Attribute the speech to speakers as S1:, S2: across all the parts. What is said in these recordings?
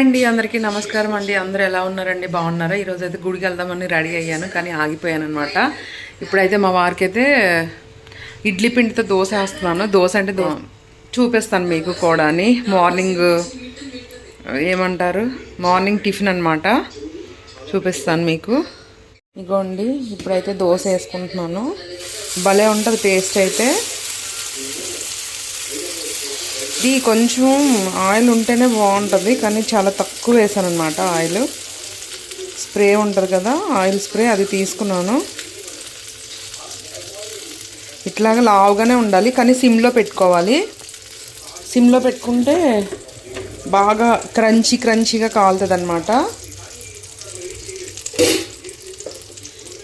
S1: Hi అండి, అందరికీ నమస్కారం అండి. అందరూ ఎలా ఉన్నారండి? బాగున్నారా? ఈరోజు అయితే గుడికి వెళ్దామని రెడీ అయ్యాను, కానీ ఆగిపోయాను అనమాట. ఇప్పుడైతే మా వారికి అయితే ఇడ్లీ పిండితో దోశ వేస్తున్నాను. దోశ అంటే చూపిస్తాను మీకు కూడా. మార్నింగ్ ఏమంటారు, మార్నింగ్ టిఫిన్ అనమాట. చూపిస్తాను మీకు. ఇగోండి, ఇప్పుడైతే దోశ వేసుకుంటున్నాను. భలే ఉంటుంది టేస్ట్ అయితే. ఇది కొంచెం ఆయిల్ ఉంటేనే బాగుంటుంది, కానీ చాలా తక్కువ వేసాను అనమాట. ఆయిల్ స్ప్రే ఉంటుంది కదా, ఆయిల్ స్ప్రే, అది తీసుకున్నాను. ఇట్లాగా లావుగానే ఉండాలి, కానీ సిమ్లో పెట్టుకోవాలి. సిమ్లో పెట్టుకుంటే బాగా క్రంచీగా కాలుతుంది అనమాట.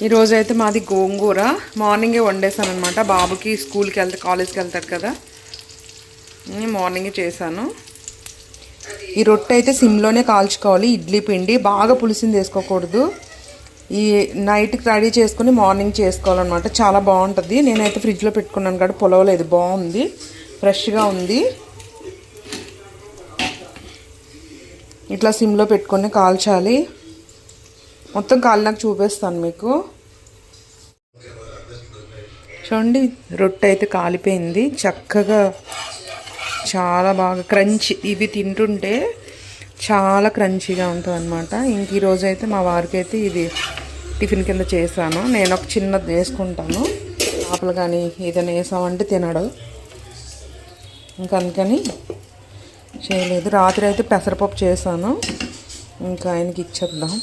S1: ఈరోజైతే మాది గోంగూర మార్నింగే వండేసాను అనమాట. బాబుకి స్కూల్కి కాలేజ్కి వెళ్తాడు కదా, మార్నింగే చేశాను. ఈ రొట్టె అయితే సిమ్లోనే కాల్చుకోవాలి. ఇడ్లీ పిండి బాగా పులిసింది వేసుకోకూడదు. ఈ నైట్కి రెడీ చేసుకుని మార్నింగ్ చేసుకోవాలన్నమాట. చాలా బాగుంటుంది. నేనైతే ఫ్రిడ్జ్లో పెట్టుకున్నాను కాబట్టి పొలవలేదు, బాగుంది, ఫ్రెష్గా ఉంది. ఇట్లా సిమ్లో పెట్టుకొని కాల్చాలి. మొత్తం కాలినాక చూపిస్తాను మీకు. చూడండి, రొట్టె అయితే కాలిపోయింది చక్కగా, చాలా బాగా క్రంచీ. ఇవి తింటుంటే చాలా క్రంచీగా ఉంటుంది అనమాట. ఇంక ఈరోజు అయితే మా వారికి అయితే ఇది టిఫిన్ కింద చేశాను. నేను ఒక చిన్నది వేసుకుంటాను. ఆపలు కానీ ఏదైనా వేసామంటే తినడు, ఇంకా అందుకని చేయలేదు. రాత్రి అయితే పెసరపప్పు చేశాను, ఇంకా ఆయనకి ఇచ్చేద్దాం.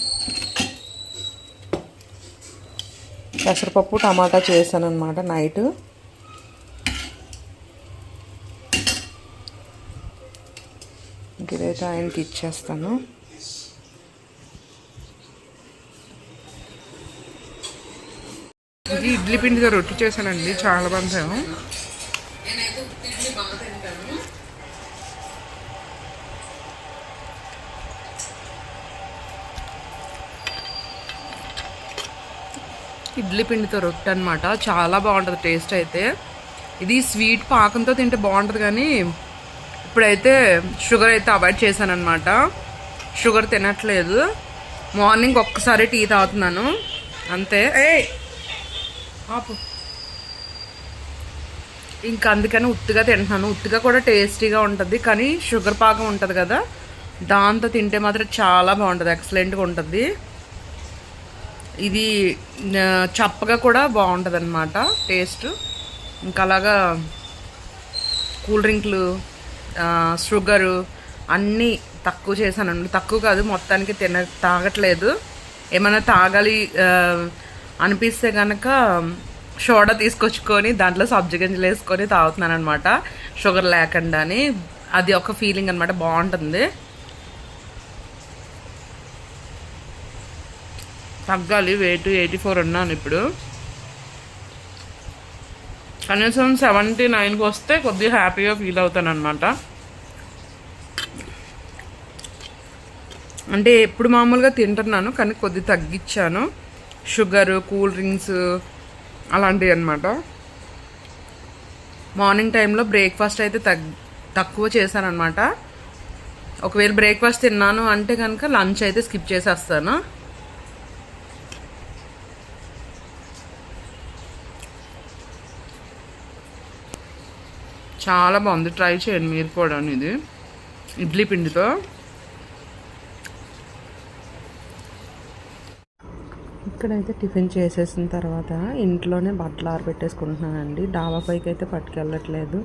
S1: పెసరపప్పు టమాటా చేశాను అనమాట నైట్. ఇదైతే ఆయనకి ఇచ్చేస్తాను. ఇది ఇడ్లీ పిండితో రొట్టి చేశానండి, చాలా బాగుంటాను. ఇడ్లీ పిండితో రొట్టె అనమాట, చాలా బాగుంటుంది టేస్ట్ అయితే. ఇది స్వీట్ పాకంతో తింటే బాగుంటుంది, కానీ ఇప్పుడైతే షుగర్ అయితే అవాయిడ్ చేశాను అనమాట. షుగర్ తినట్లేదు. మార్నింగ్ ఒక్కసారి టీ తాగుతున్నాను అంతే. ఆపు. ఇంకా అందుకని ఉత్తిగా తింటున్నాను. ఉత్తిగా కూడా టేస్టీగా ఉంటుంది, కానీ షుగర్ పాకం ఉంటుంది కదా, దాంతో తింటే మాత్రం చాలా బాగుంటుంది, ఎక్సలెంట్గా ఉంటుంది. ఇది చప్పగా కూడా బాగుంటుంది అనమాట టేస్ట్. ఇంకా అలాగా కూల్ డ్రింక్లు, షుగరు అన్నీ తక్కువ చేశానండి. తక్కువ కాదు, మొత్తానికి తాగట్లేదు. ఏమైనా తాగాలి అనిపిస్తే కనుక సోడా తీసుకొచ్చుకొని దాంట్లో సబ్జీ గింజలు వేసుకొని తాగుతున్నాను అనమాట, షుగర్ లేకుండా. అది ఒక ఫీలింగ్ అనమాట, బాగుంటుంది. తగ్గాలి, వెయిట్ 84 ఉన్నాను ఇప్పుడు. కనీసం 79కి వస్తే కొద్దిగా హ్యాపీగా ఫీల్ అవుతాను అనమాట. అంటే ఎప్పుడు మామూలుగా తింటున్నాను, కానీ కొద్దిగా తగ్గించాను. షుగరు, కూల్ డ్రింక్స్ అలాంటివి అనమాట. మార్నింగ్ టైంలో బ్రేక్ఫాస్ట్ అయితే తక్కువ చేశాను అనమాట. ఒకవేళ బ్రేక్ఫాస్ట్ తిన్నాను అంటే కనుక లంచ్ అయితే స్కిప్ చేసేస్తాను. చాలా బాగుంది, ట్రై చేయండి మీరు కూడా. ఇది ఇడ్లీ పిండితో. ఇక్కడైతే టిఫిన్ చేసేసిన తర్వాత ఇంట్లోనే బట్టలు ఆరబెట్టేసుకుంటున్నానండి. డాబా పైకి అయితే పట్టుకెళ్ళట్లేదు,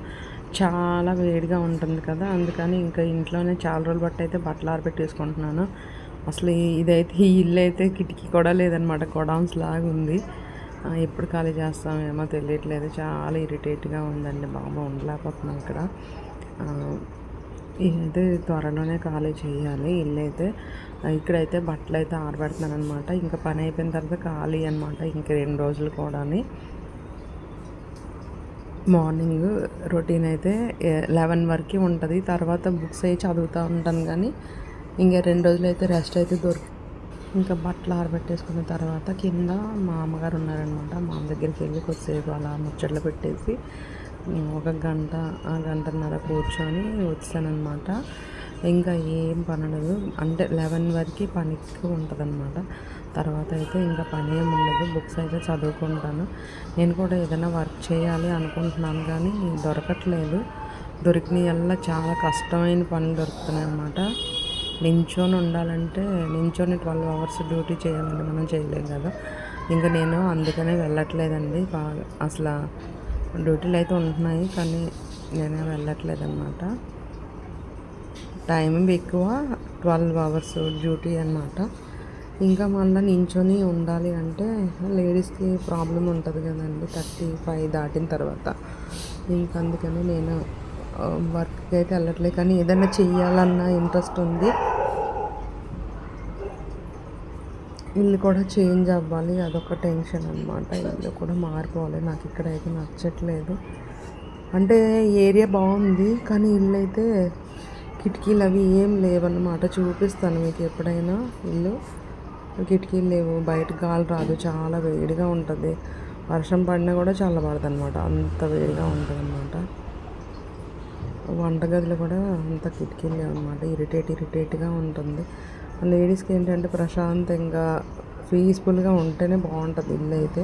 S1: చాలా వేడిగా ఉంటుంది కదా, అందుకని ఇంకా ఇంట్లోనే చాలా రోజులు అయితే బట్టలు ఆరబెట్టేసుకుంటున్నాను. అసలు ఇదైతే, ఈ ఇల్లు అయితే కిటికీ కూడా లేదనమాట, గొడౌన్స్ లాగా ఉంది. ఎప్పుడు ఖాళీ చేస్తామేమో తెలియట్లేదు, చాలా ఇరిటేట్గా ఉందండి బాబు, ఉండలేకపోతున్నాం ఇక్కడ. ఇదైతే త్వరలోనే ఖాళీ చేయాలి ఇల్లు అయితే. ఇక్కడైతే బట్టలు అయితే ఆరబెడుతున్నాను అనమాట. ఇంకా పని అయిపోయిన తర్వాత ఖాళీ అనమాట, ఇంక 2 రోజులు కూడా. మార్నింగ్ రొటీన్ అయితే 11 వరకు ఉంటుంది. తర్వాత బుక్స్ అవి చదువుతూ ఉంటాను, కానీ ఇంకా 2 రోజులు అయితే రెస్ట్ అయితే ఇంకా బట్టలు ఆరబెట్టేసుకున్న తర్వాత కింద మా అమ్మగారు ఉన్నారనమాట. మా అమ్మ దగ్గరికి వెళ్ళి కొద్దిసేపు అలా ముచ్చట్లు పెట్టేసి ఒక గంటన్నర కూర్చొని వచ్చానమాట. ఇంకా ఏం పనలేదు. అంటే 11 వరకు పని ఎక్కువ ఉంటుందన్నమాట. తర్వాత అయితే ఇంకా పని ఏమి ఉండదు. బుక్స్ అయితే చదువుకుంటాను. నేను కూడా ఏదైనా వర్క్ చేయాలి అనుకుంటున్నాను కానీ దొరకట్లేదు. దొరికినవల్లా చాలా కష్టమైన పనులు దొరుకుతున్నాయి అన్నమాట. నించొని ఉండాలంటే నించొని 12 అవర్స్ డ్యూటీ చేయాలంటే మనం చేయలేం కదా. ఇంకా నేను అందుకనే వెళ్ళట్లేదండి. అసలు డ్యూటీలు అయితే ఉంటున్నాయి కానీ నేనే వెళ్ళట్లేదు అన్నమాట. టైం ఎక్కువ, 12 అవర్స్ డ్యూటీ అన్నమాట. ఇంకా మళ్ళీ నించొని ఉండాలి అంటే లేడీస్కి ప్రాబ్లం ఉంటుంది కదండి 35 దాటిన తర్వాత. ఇంకా అందుకని నేను వర్క్కి అయితే వెళ్ళట్లేదు. కానీ ఏదైనా చెయ్యాలన్న ఇంట్రెస్ట్ ఉంది. ఇల్లు కూడా చేంజ్ అవ్వాలి, అదొక టెన్షన్ అనమాట. ఇల్లు కూడా మారిపోవాలి. నాకు ఇక్కడైతే నచ్చట్లేదు. అంటే ఏరియా బాగుంది కానీ ఇల్లు అయితే కిటికీలు అవి ఏం లేవన్నమాట. చూపిస్తాను మీకు ఎప్పుడైనా. ఇల్లు కిటికీలు లేవు, బయట గాలి రాదు, చాలా వేడిగా ఉంటుంది. వర్షం పడినా కూడా చల్లబడదు అనమాట, అంత వేడిగా ఉంటుంది అనమాట. వంటగదిలో కూడా అంత కిటికీలు లేవు అనమాట. ఇరిటేట్గా ఉంటుంది. లేడీస్కి ఏంటంటే ప్రశాంతంగా పీస్ఫుల్గా ఉంటేనే బాగుంటుంది ఇల్లు అయితే.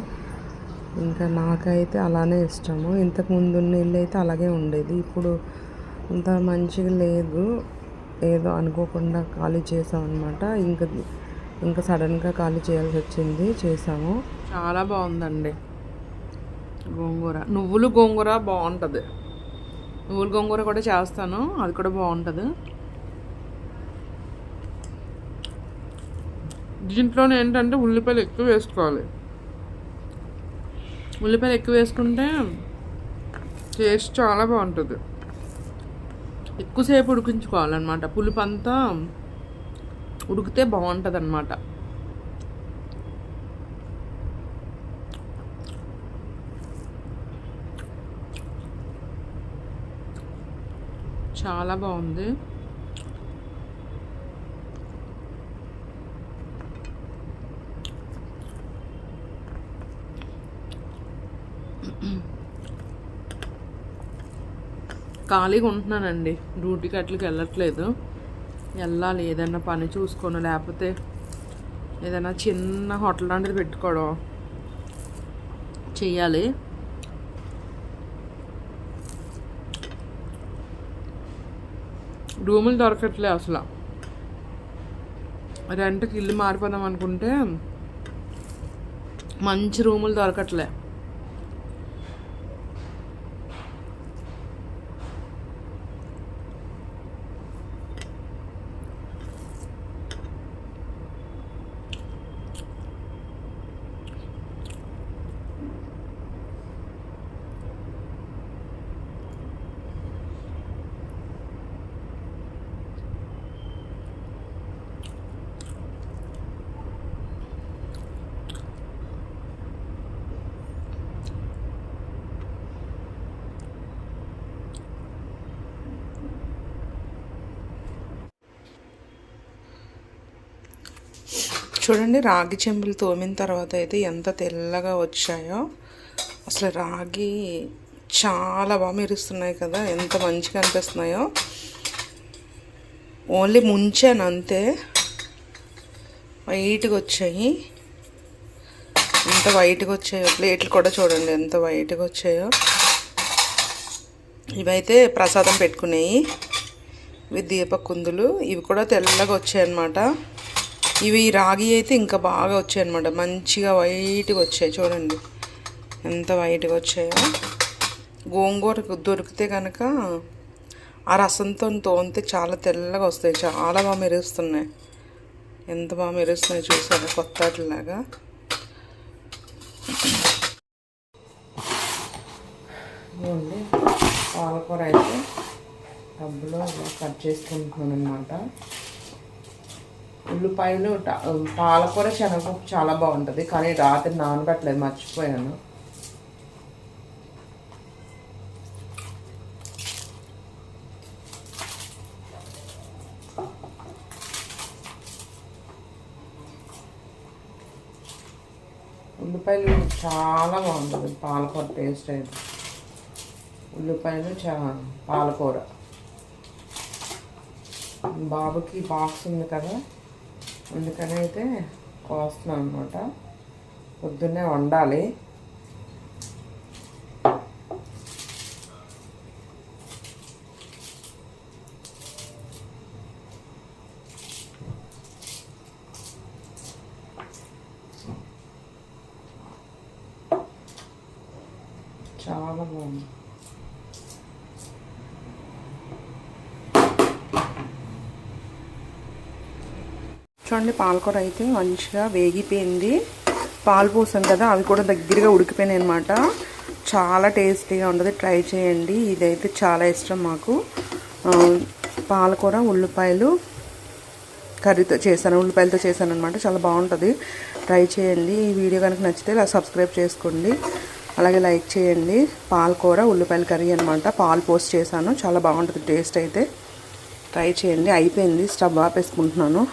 S1: ఇంకా నాకైతే అలానే ఇష్టము. ఇంతకుముందు ఉన్న ఇల్లు అయితే అలాగే ఉండేది. ఇప్పుడు అంత మంచిగా లేదు, ఏదో అనుకోకుండా ఖాళీ చేసామన్నమాట. ఇంకా సడన్గా ఖాళీ చేయాల్సి వచ్చింది, చేసాము. చాలా బాగుందండి గోంగూర. నువ్వులు గోంగూర బాగుంటుంది. నువ్వుల గోంగూర కూడా చేస్తాను, అది కూడా బాగుంటుంది. దీంట్లోనే ఏంటంటే ఉల్లిపాయలు ఎక్కువ వేసుకోవాలి. ఉల్లిపాయలు ఎక్కువ వేసుకుంటే టేస్ట్ చాలా బాగుంటుంది. ఎక్కువసేపు ఉడికించుకోవాలన్నమాట. పులుపు అంతా ఉడికితే బాగుంటుంది అన్నమాట. చాలా బాగుంది. ఖాళీగా ఉంటున్నానండి, డ్యూటీకి అట్లకి వెళ్ళట్లేదు. వెళ్ళాలి, ఏదైనా పని చూసుకోను, లేకపోతే ఏదైనా చిన్న హోటల్ లాంటిది పెట్టుకోవడం చెయ్యాలి. రూములు దొరకట్లే అసలు. రెంట్కి ఇల్లు మారిపోదాం అనుకుంటే మంచి రూములు దొరకట్లే. చూడండి, రాగి చెంబులు తోమిన తర్వాత అయితే ఎంత తెల్లగా వచ్చాయో. అసలు రాగి చాలా బాగా మెరుస్తున్నాయి కదా, ఎంత మంచిగా అనిపిస్తున్నాయో. ఓన్లీ ముంచాను అంతే, వైట్గా వచ్చాయి. ఎంత వైట్గా వచ్చాయో. ప్లేట్లు కూడా చూడండి ఎంత వైట్గా వచ్చాయో. ఇవైతే ప్రసాదం పెట్టుకునేవి, ఇవి దీపకుందులు. ఇవి కూడా తెల్లగా వచ్చాయి అన్నమాట. ఇవి రాగి అయితే ఇంకా బాగా వచ్చాయి అన్నమాట, మంచిగా వైట్గా వచ్చాయి. చూడండి ఎంత వైట్గా వచ్చాయో. గోంగూర దొరికితే కనుక ఆ రసంతో తోమితే చాలా తెల్లగా వస్తాయి, చాలా బాగా మెరుస్తున్నాయి. ఎంత బాగా మెరుస్తున్నాయి చూసారా, కొత్త వాటిలాగా. ఇవ్వండి, పాలకూర అయితే టబ్బులో కట్ చేసుకుంటున్నాను అన్నమాట. ఉల్లిపాయలు, పాలకూర, శనగపప్పు చాలా బాగుంటుంది. కానీ రాత్రి నానబెట్టలేదు, మర్చిపోయాను. ఉల్లిపాయలు చాలా బాగుంటుంది పాలకూర టేస్ట్ అయితే. ఉల్లిపాయలు పాలకూర బాబుకి బాక్స్ ఉంది కదా, అందుకని అయితే కోస్తున్నాను అనమాట. పొద్దున్నే వండాలి. చాలా బాగుంది. చూడండి, పాలకూర అయితే మంచిగా వేగిపోయింది. పాలు పోసాం కదా, అవి కూడా దగ్గరగా ఉడికిపోయినాయి అనమాట. చాలా టేస్టీగా ఉంటుంది, ట్రై చేయండి. ఇదైతే చాలా ఇష్టం మాకు. పాలకూర ఉల్లిపాయలు కర్రీతో చేశాను, ఉల్లిపాయలతో చేశాను అనమాట. చాలా బాగుంటుంది, ట్రై చేయండి. ఈ వీడియో కనుక నచ్చితే ఇలా సబ్స్క్రైబ్ చేసుకోండి, అలాగే లైక్ చేయండి. పాలకూర ఉల్లిపాయల కర్రీ అనమాట, పాలు పోసి చేశాను. చాలా బాగుంటుంది టేస్ట్ అయితే, ట్రై చేయండి. అయిపోయింది, స్టవ్ ఆపేసుకుంటున్నాను.